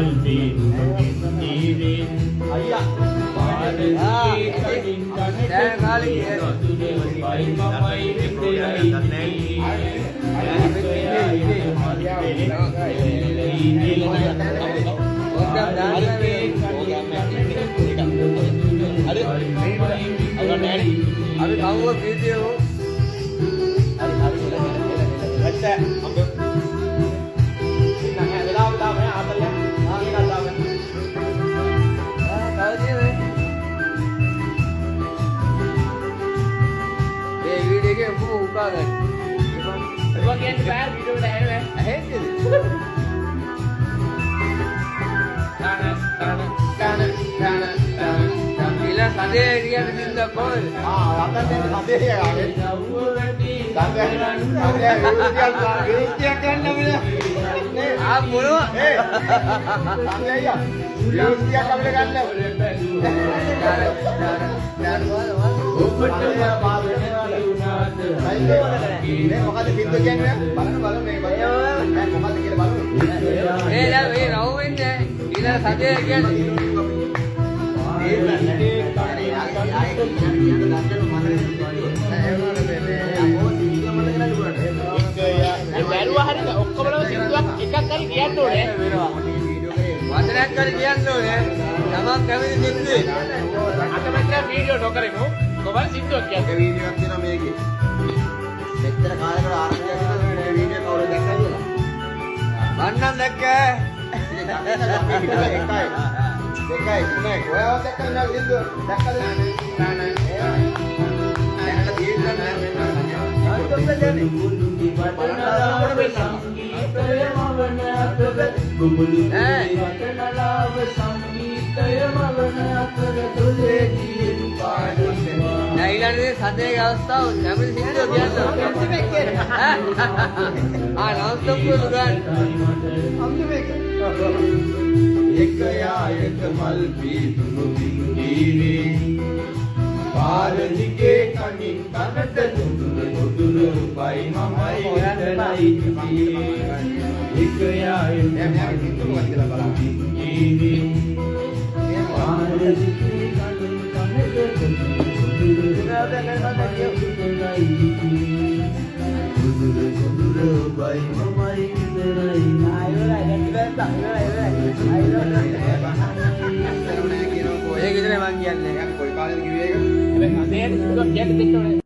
මල් දීරින් අයියා පාරේ දැන් කාලේ अभी खाऊंगा वीडियो अच्छा हम ना है लाओ लाओ है आता ले हां ये लाओ है हां ये वीडियो के वो उका गए वो के बाहर वीडियो में है සදේ එරියට සින්ද කොහෙද? රතන් දෙන්න සදේ ගානේ. විරුද්ධියක් ගන්න බෑ. මොනවා? සදේ අයියා. විරුද්ධියක් අපිට ගන්න. ඔබට පාර වෙනවා වුණාද? මේ මොකද සිද්ද කියන්නේ? බලන්න මේ මොකද කියලා බලන්න. දැන් මේ රව් වෙන්නේ ඊළඟ සදේ කියන්නේ බැලුවා හරිද ඔක්කොමම සින්දුවක් එකක් හරි කියන්න ඕනේ වචනයක් හරි කියන්න ඕනේ තමන් කැමති සින්දුවේ අතමැත්තේ වීඩියෝ නොකරමු කොහොමද සින්දුවක් කියන්නේ වීඩියෝක් දෙනවා මේකේ මෙච්චර කාලයකට ආරම්භ කරලා වීඩියෝ කවුරුද දැක්කද මන්නම් දැක්කේ එකයි තුනයි ඔයාව දැක්කද නේද සින්දුව දැක්කද නයිලානේ සදේ අවස්ථාව කැමති සින්දුව කියන්න නවත්තම් පුරුගන් අම්මේ මේක එක යායක මල් පීතුණු දිගිරේ පාරදිගේ කණින් කනට දුදුරු බයි මමයි යන්නයි එක යායක මල් පීතුණු දිගිරේ පාරදිගේ කණින් කනට දුදුරු බයි මමයි ඒක විතරයි මං කියන්නේ. කොයි කාලෙද කිව්වේ ඒක? හැබැයි අදේ ඒක කියන්නේ දෙන්න ඕනේ.